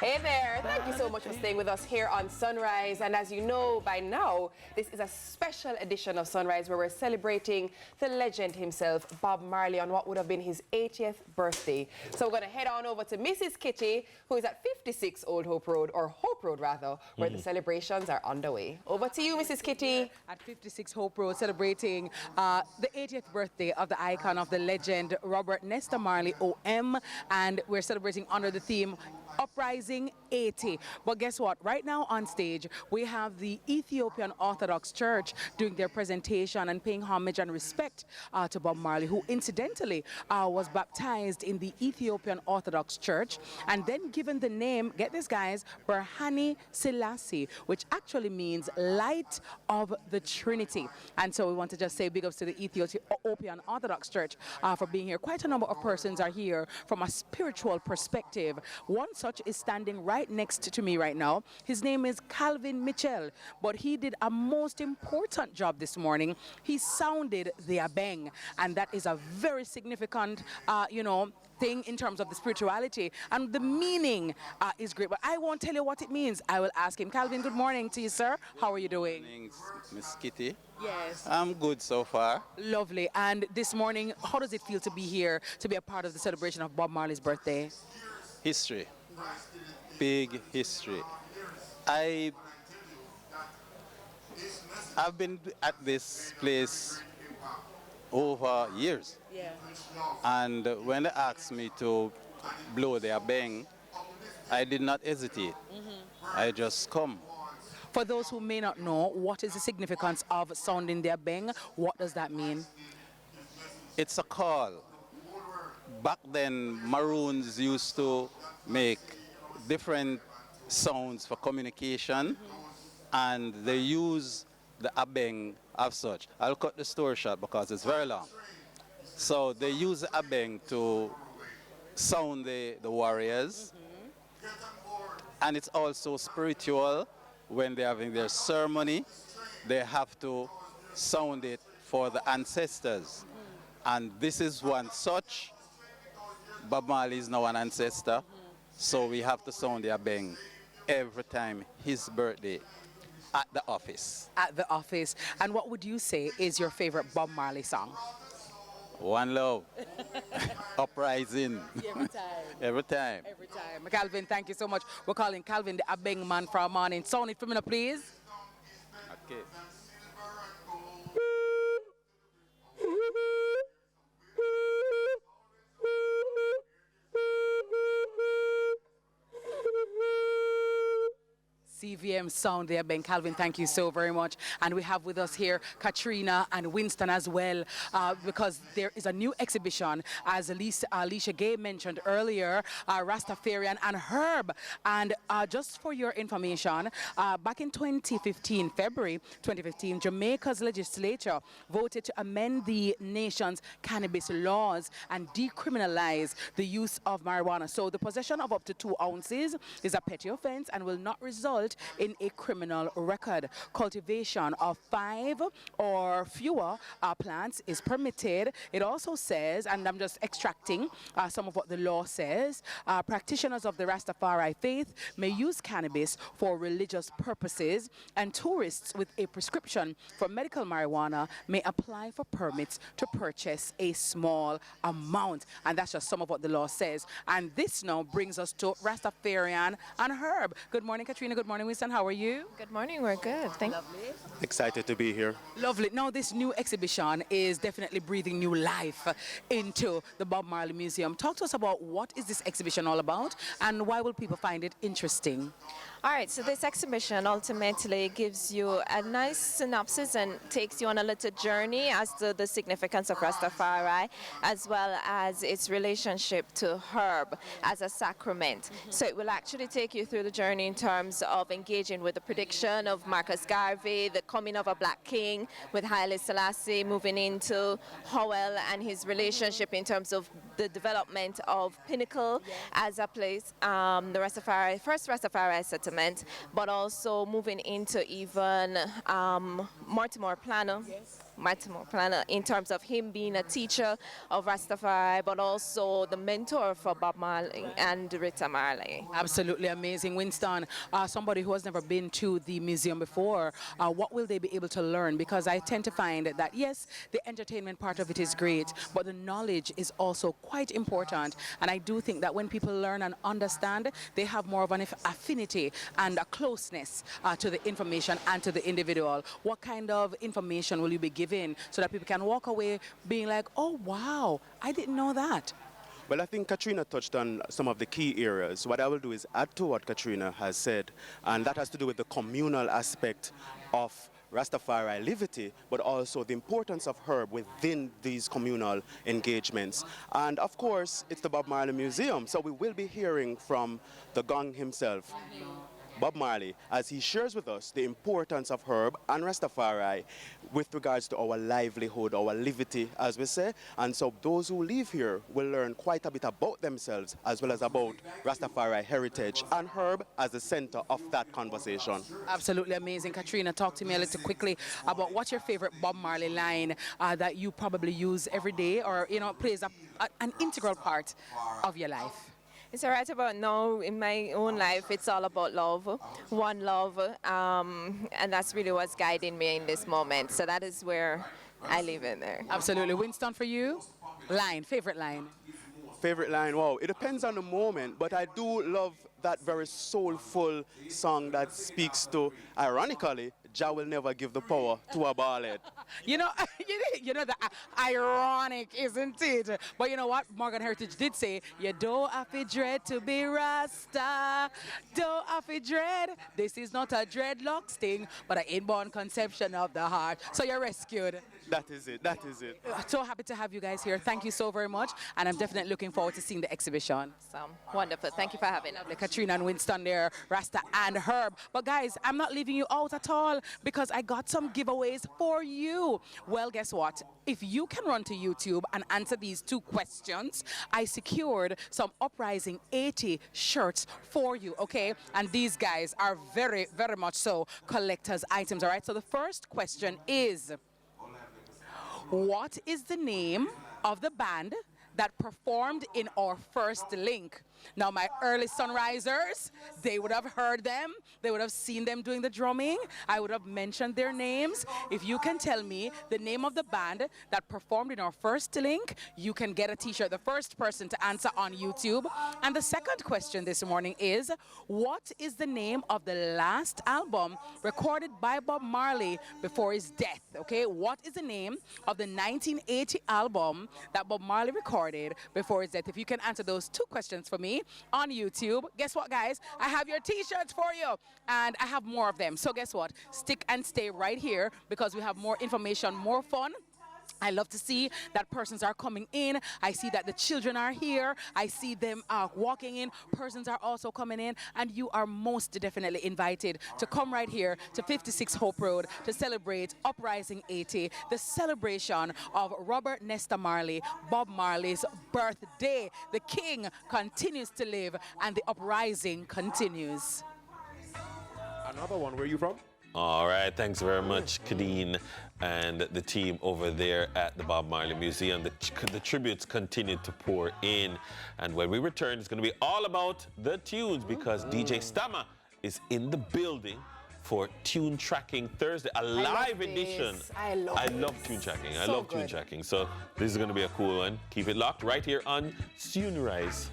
Hey there, thank you so much for staying with us here on Sunrise. And as you know by now, this is a special edition of Sunrise where we're celebrating the legend himself, Bob Marley, on what would have been his 80th birthday. So we're going to head on over to Mrs. Kitty, who is at 56 Old Hope Road, or Hope Road rather, where the celebrations are underway. Over to you, Mrs. Kitty. At 56 Hope Road, celebrating the 80th birthday of the icon of the legend, Robert Nesta Marley, OM, and we're celebrating under the theme Uprising 80. But guess what? Right now on stage, we have the Ethiopian Orthodox Church doing their presentation and paying homage and respect to Bob Marley, who incidentally was baptized in the Ethiopian Orthodox Church and then given the name, get this guys, Berhane Selassie, which actually means light of the Trinity. And so we want to just say big ups to the Ethiopian Orthodox Church for being here. Quite a number of persons are here from a spiritual perspective. One such is standing right next to me right now. His name is Calvin Mitchell, but he did a most important job this morning. He sounded the Abeng, and that is a very significant, thing in terms of the spirituality, and the meaning is great, but I won't tell you what it means. I will ask him. Calvin, good morning to you, sir. How are you doing? Good morning, Miss Kitty. Yes. I'm good so far. Lovely. And this morning, how does it feel to be here, to be a part of the celebration of Bob Marley's birthday? History. Big history. I've been at this place over years. Yeah. And when they asked me to blow their bang, I did not hesitate. I just come. For those who may not know, what is the significance of sounding their bang? What does that mean? It's a call. Back then, Maroons used to make different sounds for communication, and they use the Abeng as such. I'll cut the story short because it's very long. So they use the Abeng to sound the warriors, and it's also spiritual. When they're having their ceremony, they have to sound it for the ancestors. And this is one such. Bob Marley is now an ancestor, so we have to sound the Abeng every time his birthday at the office. At the office. And what would you say is your favorite Bob Marley song? One Love. Uprising. Every time. Every time. Every time. Calvin, thank you so much. We're calling Calvin the Abeng man for a morning. Sound it for me, please. Okay. CVM sound there, Ben. Calvin, thank you so very much. And we have with us here Katrina and Winston as well, because there is a new exhibition, as Alicia Gay mentioned earlier, Rastafarian and Herb. And just for your information, back in 2015, February 2015, Jamaica's legislature voted to amend the nation's cannabis laws and decriminalize the use of marijuana. So the possession of up to 2 ounces is a petty offense and will not result in a criminal record. Cultivation of 5 or fewer plants is permitted. It also says, and I'm just extracting some of what the law says, practitioners of the Rastafari faith may use cannabis for religious purposes, and tourists with a prescription for medical marijuana may apply for permits to purchase a small amount. And that's just some of what the law says. And this now brings us to Rastafarian and Herb. Good morning, Katrina. Good morning, Winston. How are you? Good morning. We're good. Thank you. Excited to be here. Lovely. Now, this new exhibition is definitely breathing new life into the Bob Marley Museum. Talk to us about what is this exhibition all about and why will people find it interesting? All right, so this exhibition ultimately gives you a nice synopsis and takes you on a little journey as to the significance of Rastafari, as well as its relationship to herb as a sacrament. So it will actually take you through the journey in terms of engaging with the prediction of Marcus Garvey, the coming of a black king with Haile Selassie, moving into Howell and his relationship in terms of the development of Pinnacle as a place, the first Rastafari settlement, but also moving into even Mortimer Plano. maternal planner in terms of him being a teacher of Rastafari, but also the mentor for Bob Marley and Rita Marley. Absolutely amazing. Winston, somebody who has never been to the museum before, what will they be able to learn? Because I tend to find that, yes, the entertainment part of it is great, but the knowledge is also quite important. And I do think that when people learn and understand, they have more of an affinity and a closeness to the information and to the individual. What kind of information will you be giving so that people can walk away being like, oh, wow, I didn't know that? Well, I think Katrina touched on some of the key areas. What I will do is add to what Katrina has said, and that has to do with the communal aspect of Rastafari liberty, but also the importance of herb within these communal engagements. And of course, it's the Bob Marley Museum, so we will be hearing from the gong himself, Bob Marley, as he shares with us the importance of herb and Rastafari with regards to our livelihood, our liberty, as we say. And so those who live here will learn quite a bit about themselves as well as about Rastafari heritage and herb as the center of that conversation. Absolutely amazing. Katrina, talk to me a little quickly about what's your favorite Bob Marley line that you probably use every day, or, you know, plays an integral part of your life. It's right about now in my own life, it's all about love, one love, and that's really what's guiding me in this moment. So that is where I live in there. Absolutely. Winston, for you, favorite line? Favorite line, wow, it depends on the moment, but I do love that very soulful song that speaks to, ironically, Jah will never give the power to a ballad. You know, that ironic, isn't it? But you know what? Morgan Heritage did say, you don't have to dread to be Rasta. Don't have to dread. This is not a dreadlock sting, but an inborn conception of the heart. So you're rescued. That is it, that is it. So happy to have you guys here. Thank you so very much. And I'm definitely looking forward to seeing the exhibition. So wonderful. Thank you for having us. Katrina and Winston there, Rasta and Herb. But guys, I'm not leaving you out at all because I got some giveaways for you. Well, guess what? If you can run to YouTube and answer these 2 questions, I secured some Uprising 80 shirts for you, okay? And these guys are very, very much so collector's items, all right? So the first question is, what is the name of the band that performed in our first link? Now, my early sunrisers, they would have heard them. They would have seen them doing the drumming. I would have mentioned their names. If you can tell me the name of the band that performed in our first link, you can get a t-shirt. The first person to answer on YouTube. And the second question this morning is, what is the name of the last album recorded by Bob Marley before his death? Okay, what is the name of the 1980 album that Bob Marley recorded before his death? If you can answer those 2 questions for me on YouTube, guess what, guys? I have your t-shirts for you, and I have more of them. So guess what? Stick and stay right here because we have more information, more fun. I love to see that persons are coming in. I see that the children are here. I see them walking in. Persons are also coming in. And you are most definitely invited to come right here to 56 Hope Road to celebrate Uprising 80, the celebration of Robert Nesta Marley, Bob Marley's birthday. The king continues to live and the uprising continues. Another one, where are you from? All right, thanks very much, Khadine and the team over there at the Bob Marley Museum. The tributes continue to pour in. And when we return, it's going to be all about the tunes because DJ Stammer is in the building for Tune Tracking Thursday, a live edition. I love tune tracking. I So love tune good. tracking. So this is going to be a cool one. Keep it locked right here on Sunrise.